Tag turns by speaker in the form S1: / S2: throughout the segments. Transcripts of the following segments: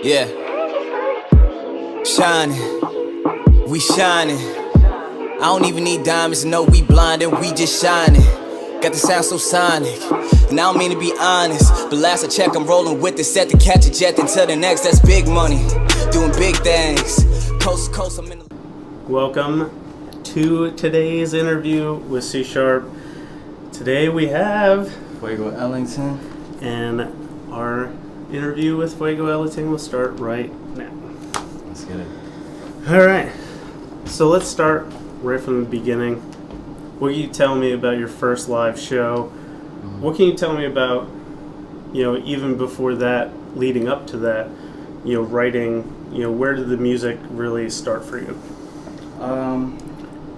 S1: Yeah, shining, we shining. I don't even need diamonds to know we blinded, we just shining. Got the sound so sonic, and I don't mean to be honest, but last I checked, I'm rolling with the set to catch a jet until the next. That's big money, doing big things. Coast to coast, I'm in the...
S2: Welcome to today's interview with C Sharp. Today we have
S3: Fuego Ellington.
S2: And our interview with Fuego Ellington will start right now.
S3: Let's get it.
S2: Alright, so let's start right from the beginning. What can you tell me about your first live show? Mm-hmm. What can you tell me about, even before that, leading up to that, writing, where did the music really start for you?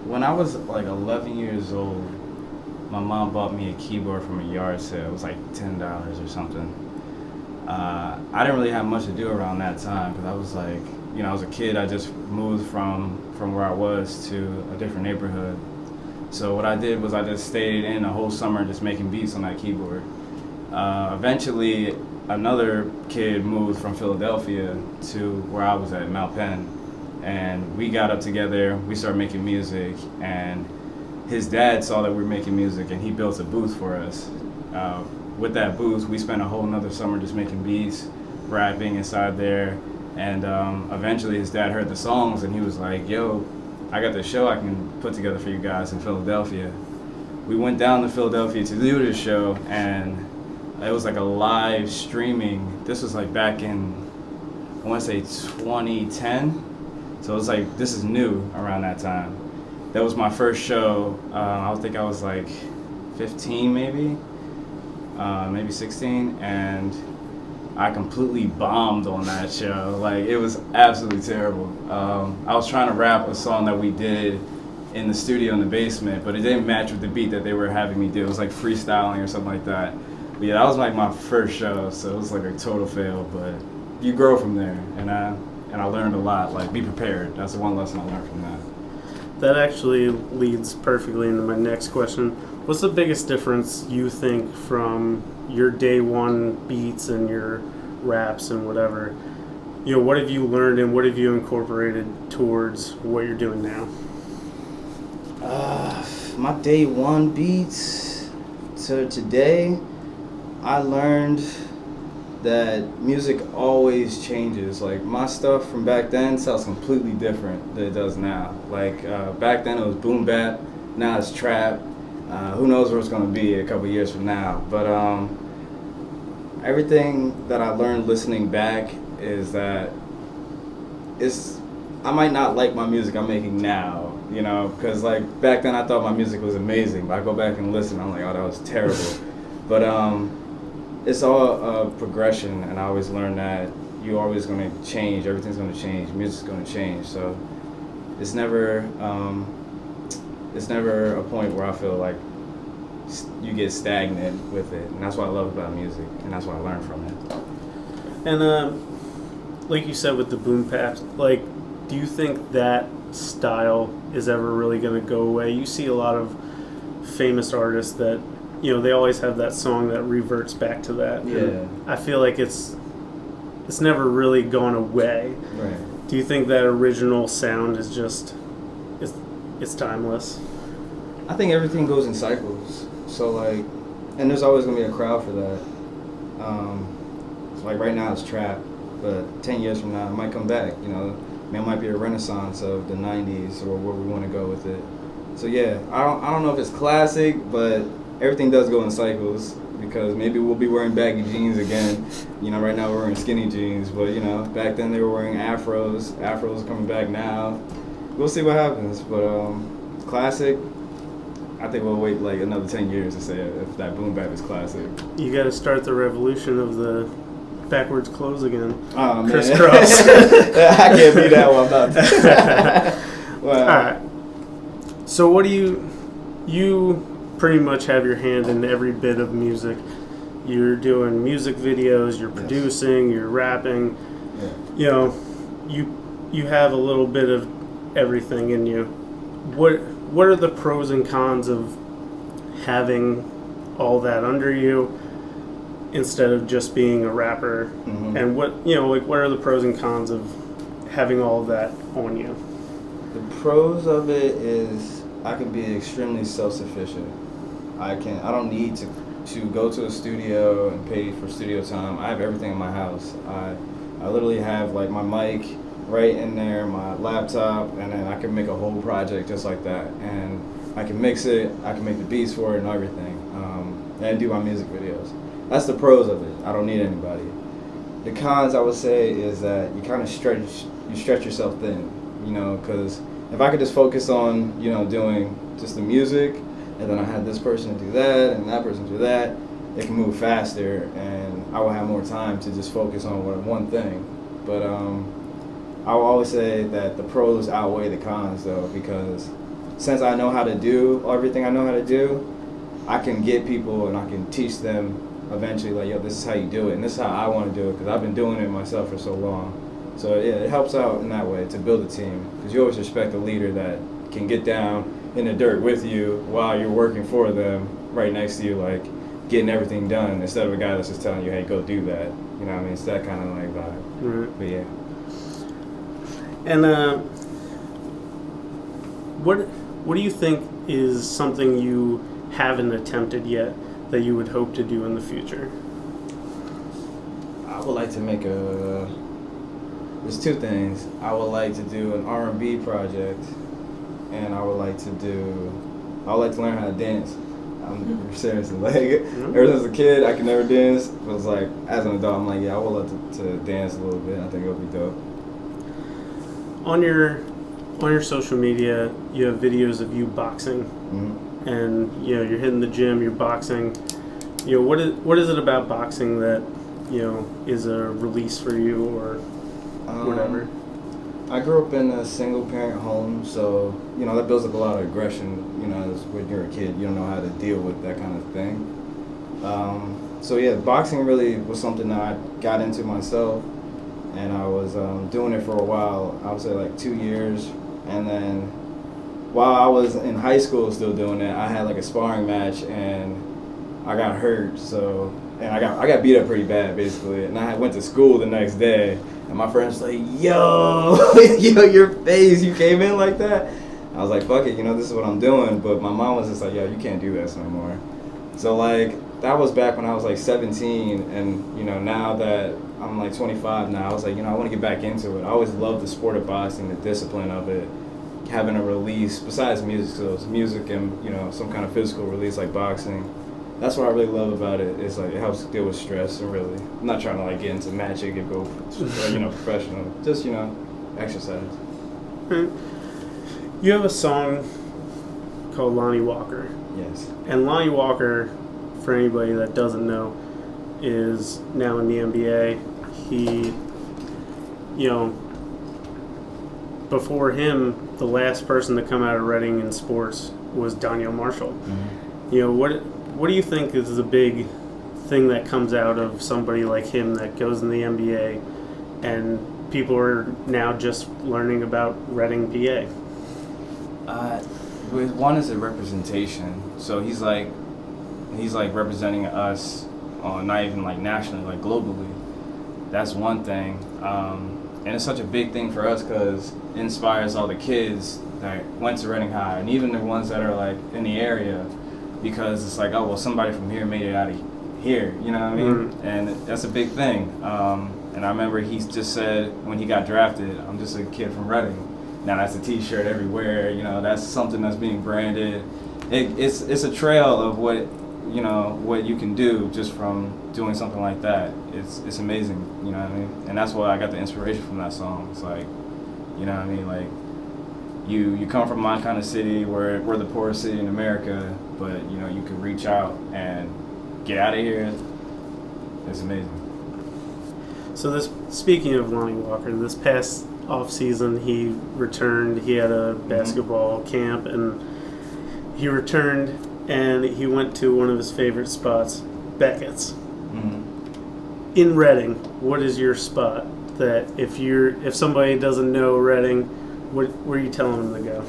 S3: When I was like 11 years old, my mom bought me a keyboard from a yard sale. It was like $10 or something. I didn't really have much to do around that time because I was like, I was a kid. I just moved from where I was to a different neighborhood. So what I did was I just stayed in a whole summer just making beats on that keyboard. Eventually, another kid moved from Philadelphia to where I was at, Mount Penn. And we got up together, we started making music, and his dad saw that we were making music and he built a booth for us. With that booth, we spent a whole nother summer just making beats, rapping inside there, and eventually his dad heard the songs and he was like, yo, I got this show I can put together for you guys in Philadelphia. We went down to Philadelphia to do this show, and it was like a live streaming. This was like back in, I want to say 2010, so it was like, this is new around that time. That was my first show. I think I was like 15 maybe 16, and I completely bombed on that show. Like, it was absolutely terrible. I was trying to rap a song that we did in the studio in the basement, but it didn't match with the beat that they were having me do. It was like freestyling or something like that. But yeah, that was like my first show, so it was like a total fail, but you grow from there, and I learned a lot. Like, be prepared. That's the one lesson I learned from that.
S2: That actually leads perfectly into my next question. What's the biggest difference you think from your day one beats and your raps and whatever? What have you learned and what have you incorporated towards what you're doing now?
S3: My day one beats to today, I learned that music always changes. Like, my stuff from back then sounds completely different than it does now. Like, back then it was boom bap, now it's trap. Who knows where it's going to be a couple years from now. But everything that I learned listening back is that I might not like my music I'm making now, because like back then I thought my music was amazing, but I go back and listen, I'm like, oh, that was terrible. But it's all a progression, and I always learn that you're always going to change. Everything's going to change. Music's going to change. So it's never a point where I feel like you get stagnant with it, and that's what I love about music, and that's what I learned from it.
S2: And like you said with the boom baps, like, do you think that style is ever really going to go away? You see a lot of famous artists that they always have that song that reverts back to that.
S3: Yeah.
S2: And I feel like it's never really gone away.
S3: Right.
S2: Do you think that original sound is just it's timeless?
S3: I think everything goes in cycles. So like, and there's always gonna be a crowd for that. So like right now it's trap, but 10 years from now it might come back. It might be a renaissance of the 90s or where we want to go with it. So yeah, I don't know if it's classic, but everything does go in cycles, because maybe we'll be wearing baggy jeans again. Right now we're wearing skinny jeans, but back then they were wearing afros. Afros are coming back now. We'll see what happens, but classic, I think we'll wait like another 10 years to say if that boom bap is classic.
S2: You got to start the revolution of the backwards clothes again.
S3: Oh, man.
S2: Crisscross.
S3: I can't be that one. I'm not. Wow.
S2: All right. So what do you pretty much have your hand in every bit of music. You're doing music videos, you're producing, you're rapping.
S3: Yeah.
S2: You have a little bit of everything in you. What are the pros and cons of having all that under you? instead of just being a rapper?
S3: Mm-hmm.
S2: And what what are the pros and cons of having all of that on you?
S3: The pros of it is I can be extremely self-sufficient. I don't need to go to a studio and pay for studio time. I have everything in my house. I literally have like my mic right in there, my laptop, and then I can make a whole project just like that. And I can mix it, I can make the beats for it and everything, and do my music videos. That's the pros of it. I don't need anybody. The cons, I would say, is that you kind of stretch yourself thin, because if I could just focus on, doing just the music, and then I had this person do that and that person do that, it can move faster, and I will have more time to just focus on one thing. But I will always say that the pros outweigh the cons, though, because since I know how to do everything I know how to do, I can get people and I can teach them eventually, like, yo, this is how you do it, and this is how I want to do it, because I've been doing it myself for so long. So yeah, it helps out in that way to build a team, because you always respect a leader that can get down in the dirt with you while you're working for them, right next to you, like getting everything done, instead of a guy that's just telling you, hey, go do that. You know what I mean? It's that kind of like vibe.
S2: Right.
S3: But yeah.
S2: And what do you think is something you haven't attempted yet that you would hope to do in the future?
S3: I would like to make there's two things. I would like to do an R&B project, and I would like to learn how to dance. I'm seriously, like, ever since a kid, I could never dance, but it's like, as an adult, I'm like, yeah, I would love to dance a little bit. I think it'll be dope.
S2: On your social media, you have videos of you boxing,
S3: Mm-hmm.
S2: and you're hitting the gym, you're boxing. What is it about boxing that is a release for you, or whatever?
S3: I grew up in a single parent home, so that builds up a lot of aggression. As when you're a kid, you don't know how to deal with that kind of thing. So yeah, boxing really was something that I got into myself, and I was doing it for a while. I would say like 2 years, and then while I was in high school still doing it, I had like a sparring match, and I got hurt. So and I got beat up pretty bad basically, and I went to school the next day. And my friend's like, yo, your face, you came in like that? I was like, fuck it, this is what I'm doing. But my mom was just like, yo, you can't do this no more. So, like, that was back when I was like 17. And, now that I'm like 25 now, I was like, I want to get back into it. I always loved the sport of boxing, the discipline of it, having a release, besides music, so it's music and, some kind of physical release like boxing. That's what I really love about it. It's like it helps deal with stress, and really, I'm not trying to like get into magic and go, professional. Just exercise.
S2: You have a song called Lonnie Walker.
S3: Yes.
S2: And Lonnie Walker, for anybody that doesn't know, is now in the NBA. He, before him, the last person to come out of Reading in sports was Daniel Marshall.
S3: Mm-hmm.
S2: What do you think is the big thing that comes out of somebody like him that goes in the NBA, and people are now just learning about Reading, PA?
S3: One is a representation. So he's like representing us, not even like nationally, like globally. That's one thing, and it's such a big thing for us because it inspires all the kids that went to Reading High, and even the ones that are like in the area. Because it's like, oh, well, somebody from here made it out of here, you know what I mean?
S2: Mm-hmm.
S3: And that's a big thing. And I remember he just said when he got drafted, I'm just a kid from Reading. Now that's a T-shirt everywhere, that's something that's being branded. It's a trail of what you can do just from doing something like that. It's amazing, you know what I mean? And that's why I got the inspiration from that song. It's like, you know what I mean? Like, you come from my kind of city where we're the poorest city in America, but you can reach out and get out of here. It's amazing.
S2: So speaking of Lonnie Walker, this past off season he returned. He had a basketball camp, and he returned and he went to one of his favorite spots, Beckett's.
S3: Mm-hmm.
S2: In Reading, what is your spot that if somebody doesn't know Reading, where are you telling them to go?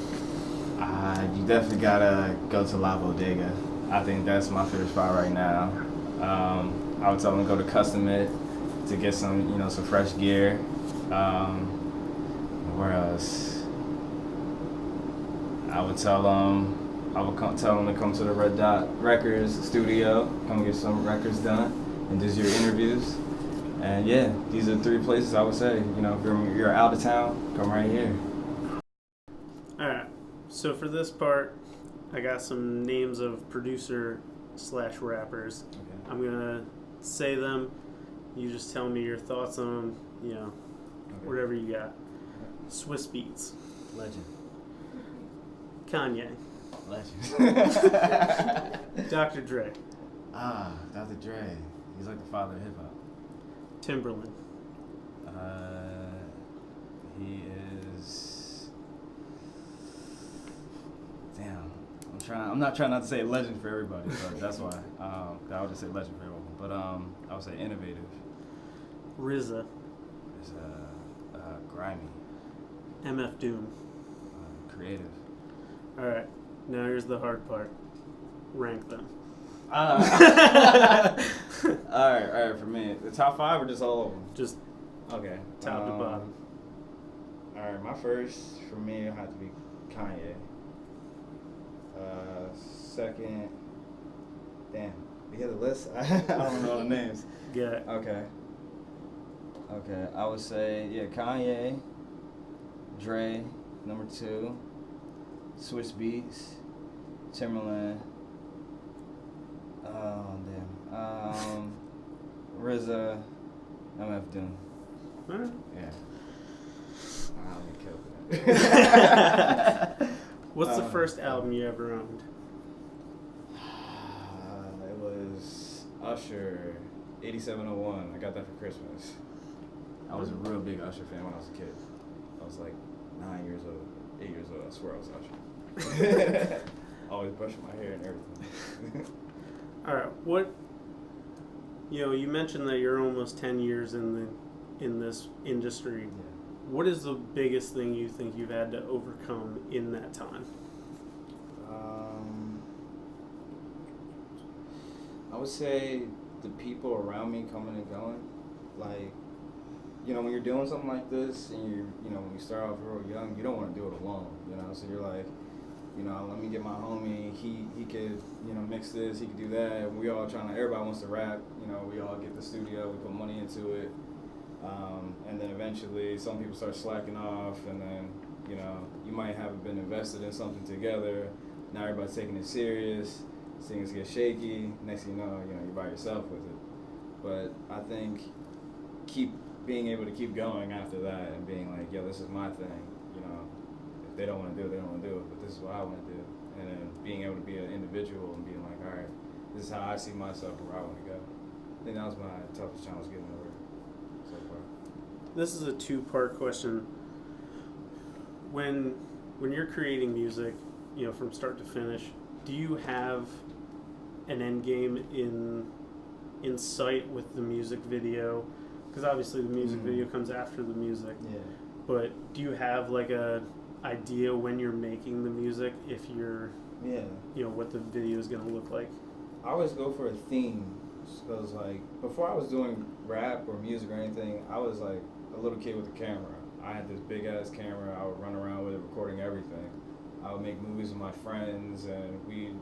S3: You definitely gotta go to La Bodega. I think that's my favorite spot right now. I would tell them to go to Custom It to get some, some fresh gear. Where else? I would tell them, tell them to come to the Red Dot Records studio, come get some records done, and do your interviews. And yeah, these are 3 places I would say. If you're out of town, come right here.
S2: All right. So for this part, I got some names of producer/rappers.
S3: Okay.
S2: I'm gonna say them. You just tell me your thoughts on them.
S3: Okay.
S2: Whatever you got. Swiss Beats.
S3: Legend.
S2: Kanye.
S3: Legend.
S2: Dr. Dre.
S3: Dr. Dre. He's like the father of hip hop.
S2: Timberland.
S3: He is. Damn. I'm not trying not to say legend for everybody, but that's why. I would just say legend for everyone. But I would say innovative.
S2: RZA.
S3: Is grimy.
S2: MF Doom.
S3: Creative.
S2: All right. Now here's the hard part. Rank them.
S3: All right. For me, the top 5 or just all of them?
S2: Just
S3: Okay.
S2: top to bottom.
S3: All right, my first for me would have to be Kanye. Second, damn, you hear the list? I don't know the names.
S2: Get it.
S3: Okay, I would say Kanye, Dre, number 2, Swiss Beats, Timberland. Oh damn. RZA, MF Doom.
S2: All right.
S3: Yeah. Let me kill that.
S2: What's the first album you ever owned?
S3: It was Usher, 8701. I got that for Christmas. I was a real big Usher fan when I was a kid. I was like 9 years old, 8 years old. I swear I was Usher. Always brushing my hair and everything.
S2: All right. What? You mentioned that you're almost 10 years in this industry.
S3: Yeah.
S2: What is the biggest thing you think you've had to overcome in that time?
S3: I would say the people around me coming and going. Like, when you're doing something like this and when you start off real young, you don't want to do it alone, So you're like, let me get my homie, he could, mix this, he could do that. And we all everybody wants to rap, we all get the studio, we put money into it. And then eventually some people start slacking off, and then, you might have been invested in something together. Now everybody's taking it serious, things get shaky. Next thing you know, you're by yourself with it. But I think being able to keep going after that and being like, yo, this is my thing, if they don't want to do it, they don't want to do it, but this is what I want to do. And then being able to be an individual and being like, all right, this is how I see myself and where I want to go. I think that was my toughest challenge getting over so far.
S2: This is a 2-part question. When you're creating music, from start to finish, do you have an end game in sight with the music video? Because obviously the music video comes after the music.
S3: Yeah.
S2: But do you have like a idea when you're making the music, if you're, what the video is going to look like?
S3: I always go for a theme, because like before I was doing rap or music or anything, I was like a little kid with a camera. I had this big ass camera. I would run around with it, recording everything. I would make movies with my friends, and we'd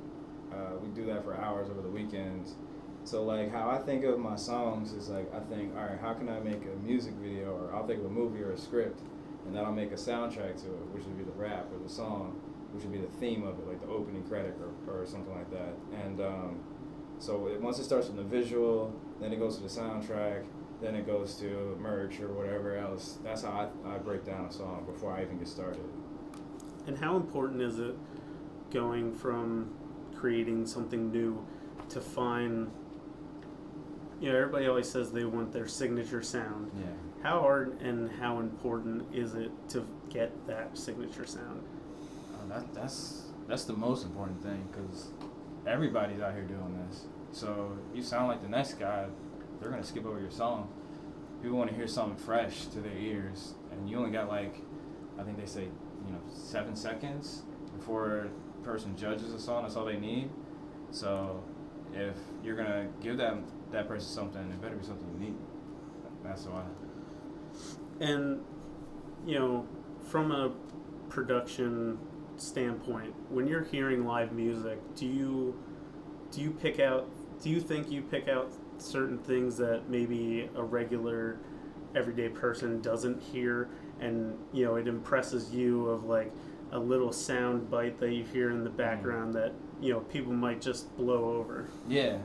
S3: do that for hours over the weekends. So like how I think of my songs is like, I think, all right, how can I make a music video, or I'll think of a movie or a script, and then I'll make a soundtrack to it, which would be the rap or the song, which would be the theme of it, like the opening credit or something like that. And so once it starts from the visual, then it goes to the soundtrack, then it goes to merch or whatever else. That's how I break down a song before I even get started.
S2: And how important is it going from creating something new to find, everybody always says they want their signature sound.
S3: Yeah.
S2: How hard and how important is it to get that signature sound?
S3: That's the most important thing, because everybody's out here doing this. So you sound like the next guy, they're gonna skip over your song. People want to hear something fresh to their ears, and you only got like, I think they say, 7 seconds before a person judges a song. That's all they need. So if you're gonna give them that person's something, it better be something unique. That's why.
S2: And, from a production standpoint, when you're hearing live music, do you think you pick out certain things that maybe a regular everyday person doesn't hear, and it impresses you, of like a little sound bite that you hear in the background that people might just blow over?
S3: Yeah,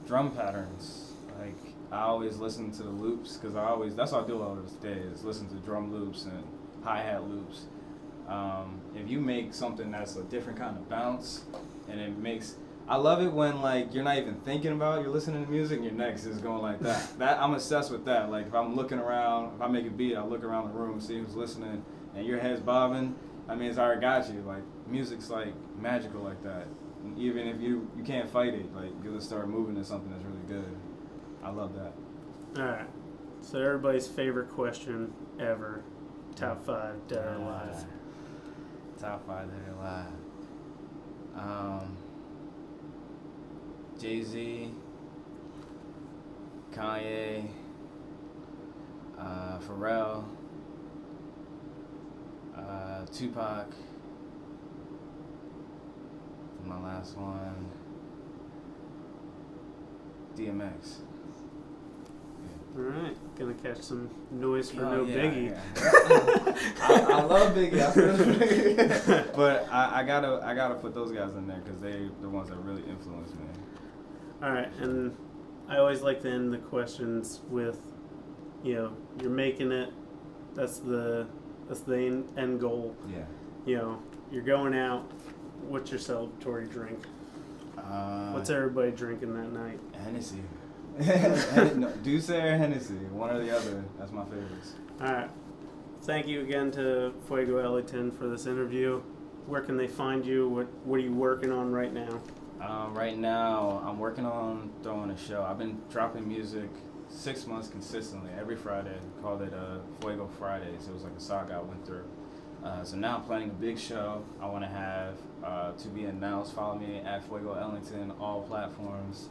S3: drum patterns. Like, I always listen to the loops, because that's what I do all this day, is listen to drum loops and hi-hat loops. If you make something that's a different kind of bounce, and I love it when, like, you're not even thinking about it, you're listening to music and your neck is going like that. I'm obsessed with that. Like, if I'm looking around, if I make a beat, I look around the room, see who's listening, and your head's bobbing, I mean, it's already got you. Like, music's, like, magical like that. And even if you can't fight it, like, you just start moving to something that's really good. I love that.
S2: All right. So everybody's favorite question ever: top 5 dead or alive.
S3: Top 5 dead or alive. Jay-Z, Kanye, Pharrell, Tupac. My last one, DMX.
S2: All right, gonna catch some noise for Biggie.
S3: Yeah. I love Biggie. I feel Biggie. But I gotta put those guys in there because they're the ones that really influenced me.
S2: All right, and I always like to end the questions with, you're making it. That's the end goal.
S3: Yeah.
S2: You're going out. What's your celebratory drink? What's everybody drinking that night?
S3: Hennessy. No, Douce or Hennessy, one or the other. That's my favorites.
S2: All right. Thank you again to Fuego Ellington for this interview. Where can they find you? What are you working on right now?
S3: Right now, I'm working on throwing a show. I've been dropping music 6 months consistently, every Friday. Called it Fuego Fridays. It was like a saga I went through. So now I'm planning a big show. I want to have to be announced. Follow me at Fuego Ellington, all platforms.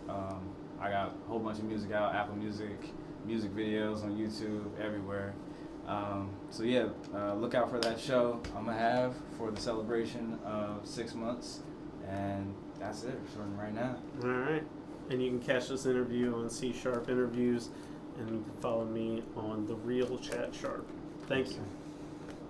S3: I got a whole bunch of music out, Apple Music, music videos on YouTube, everywhere. So yeah, look out for that show I'm going to have for the celebration of 6 months. And that's it, starting right now.
S2: All right. And you can catch this interview on C Sharp Interviews, and you can follow me on The Real Chat Sharp. Thank you.